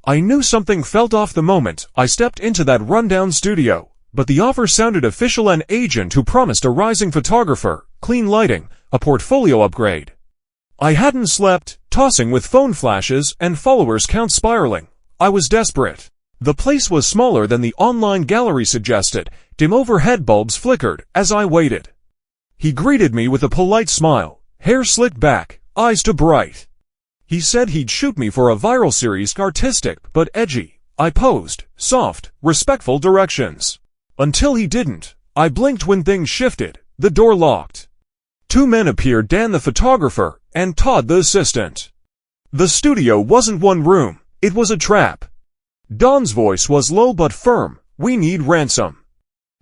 I knew something felt off the moment I stepped into that rundown studio, but the offer sounded official: an agent who promised a rising photographer, clean lighting, a portfolio upgrade. I hadn't slept, tossing with phone flashes and followers count spiraling. I was desperate. The place was smaller than the online gallery suggested. Dim overhead bulbs flickered as I waited. He greeted me with a polite smile, hair slicked back, eyes too bright. He said he'd shoot me for a viral series, artistic but edgy. I posed, soft, respectful directions. Until he didn't. I blinked when things shifted. The door locked. Two men appeared: Dan the photographer, and Todd the assistant. The studio wasn't one room, it was a trap. Don's voice was low but firm. "We need ransom.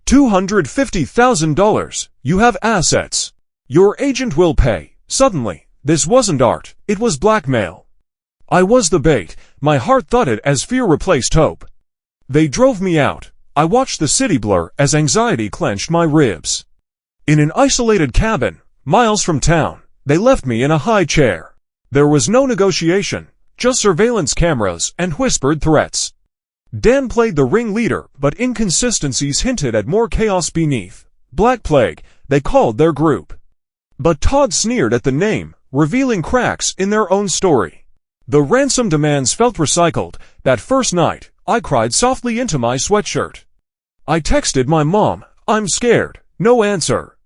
$250,000. You have assets. Your agent will pay." Suddenly, this wasn't art, it was blackmail. I was the bait. My heart thudded as fear replaced hope. They drove me out. I watched the city blur as anxiety clenched my ribs. In an isolated cabin, miles from town, they left me in a high chair. There was no negotiation, just surveillance cameras and whispered threats. Dan played the ringleader, but inconsistencies hinted at more chaos beneath. Black Plague, they called their group. But Todd sneered at the name, revealing cracks in their own story. The ransom demands felt recycled. That first night, I cried softly into my sweatshirt. I texted my mom, "I'm scared." No answer.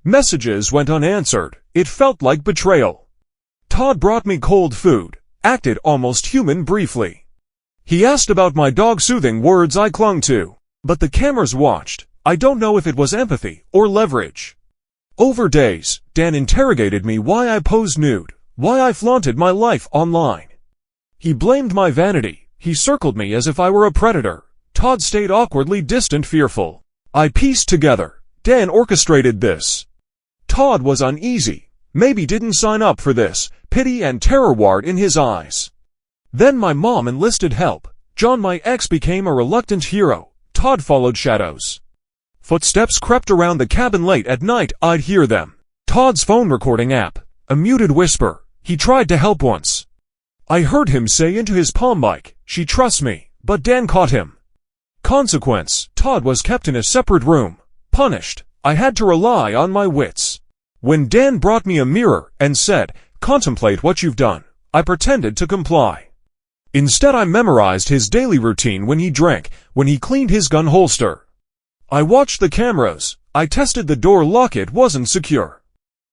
Messages went unanswered. It felt like betrayal. Todd brought me cold food, acted almost human briefly. He asked about my dog, soothing words I clung to. But the cameras watched. I don't know if it was empathy or leverage. Over days, Dan interrogated me: why I posed nude, why I flaunted my life online. He blamed my vanity. He circled me as if I were a predator. Todd stayed awkwardly distant, fearful. I pieced together. Dan orchestrated this. Todd was uneasy. Maybe didn't sign up for this. Pity and terror warred in his eyes. Then my mom enlisted help. John, my ex, became a reluctant hero. Todd followed shadows. Footsteps crept around the cabin late at night. I'd hear them. Todd's phone recording app. A muted whisper. He tried to help once. I heard him say into his palm mic, "She trusts me," but Dan caught him. Consequence: Todd was kept in a separate room. Punished. I had to rely on my wits. When Dan brought me a mirror and said, "Contemplate what you've done," I pretended to comply. Instead, I memorized his daily routine: when he drank, when he cleaned his gun holster. I watched the cameras. I tested the door lock. It wasn't secure.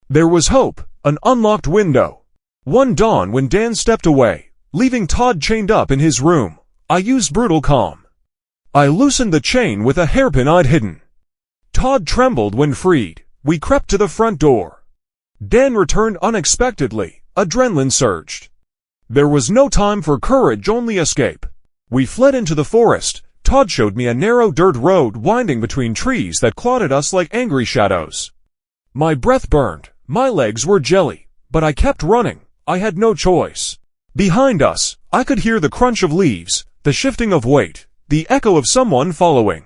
There was hope. An unlocked window. One dawn, when Dan stepped away, leaving Todd chained up in his room, I used brutal calm. I loosened the chain with a hairpin I'd hidden. Todd trembled when freed. We crept to the front door. Dan returned unexpectedly. Adrenaline surged. There was no time for courage, only escape. We fled into the forest. Todd showed me a narrow dirt road winding between trees that clawed at us like angry shadows. My breath burned. My legs were jelly. But I kept running. I had no choice. Behind us, I could hear the crunch of leaves, the shifting of weight, the echo of someone following.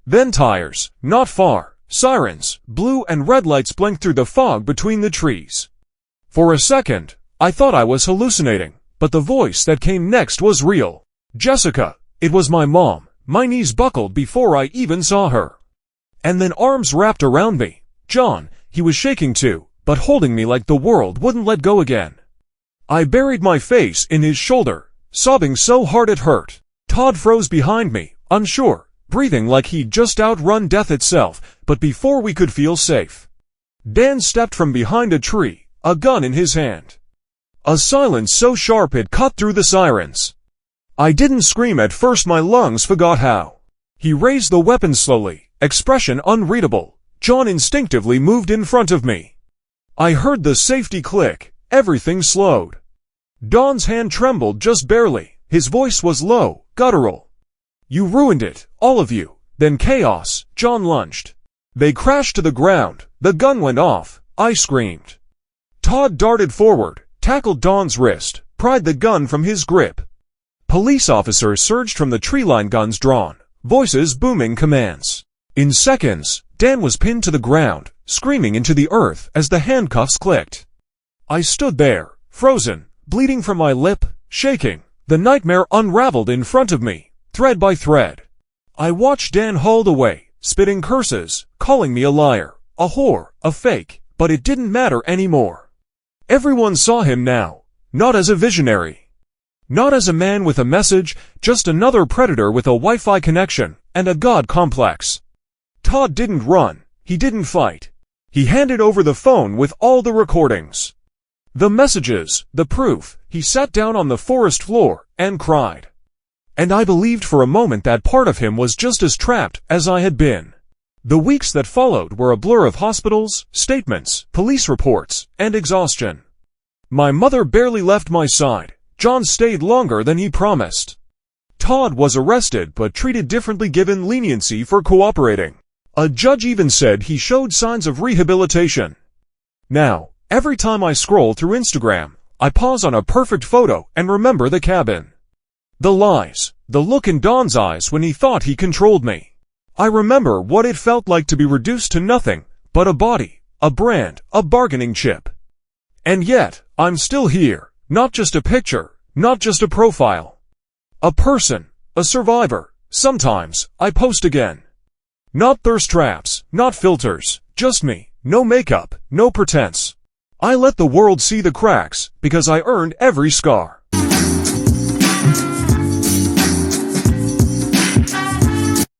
Then tires, not far, sirens, blue and red lights blinked through the fog between the trees. For a second, I thought I was hallucinating, but the voice that came next was real. Jessica. It was my mom. My knees buckled before I even saw her. And then arms wrapped around me. John, he was shaking too, but holding me like the world wouldn't let go again. I buried my face in his shoulder, sobbing so hard it hurt. Todd froze behind me, unsure, breathing like he'd just outrun death itself, but before we could feel safe, Dan stepped from behind a tree, a gun in his hand. A silence so sharp it cut through the sirens. I didn't scream at first, my lungs forgot how. He raised the weapon slowly, expression unreadable. John instinctively moved in front of me. I heard the safety click. Everything slowed. Don's hand trembled just barely. His voice was low, guttural. "You ruined it, all of you." Then chaos. John lunged. They crashed to the ground. The gun went off. I screamed. Todd darted forward, tackled Don's wrist, pried the gun from his grip. Police officers surged from the tree line, guns drawn, voices booming commands. In seconds, Dan was pinned to the ground, screaming into the earth as the handcuffs clicked. I stood there, frozen, bleeding from my lip, shaking, The nightmare unraveled in front of me, thread by thread. I watched Dan hauled away, spitting curses, calling me a liar, a whore, a fake, but it didn't matter anymore. Everyone saw him now, not as a visionary. Not as a man with a message, just another predator with a Wi-Fi connection and a god complex. Todd didn't run, he didn't fight. He handed over the phone with all the recordings. The messages, the proof. He sat down on the forest floor and cried. And I believed for a moment that part of him was just as trapped as I had been. The weeks that followed were a blur of hospitals, statements, police reports, and exhaustion. My mother barely left my side. John stayed longer than he promised. Todd was arrested but treated differently given leniency for cooperating. A judge even said he showed signs of rehabilitation. Now, every time I scroll through Instagram, I pause on a perfect photo and remember the cabin. The lies, the look in Don's eyes when he thought he controlled me. I remember what it felt like to be reduced to nothing but a body, a brand, a bargaining chip. And yet, I'm still here, not just a picture, not just a profile. A person, a survivor. Sometimes, I post again. Not thirst traps, not filters, just me, no makeup, no pretense. I let the world see the cracks, because I earned every scar.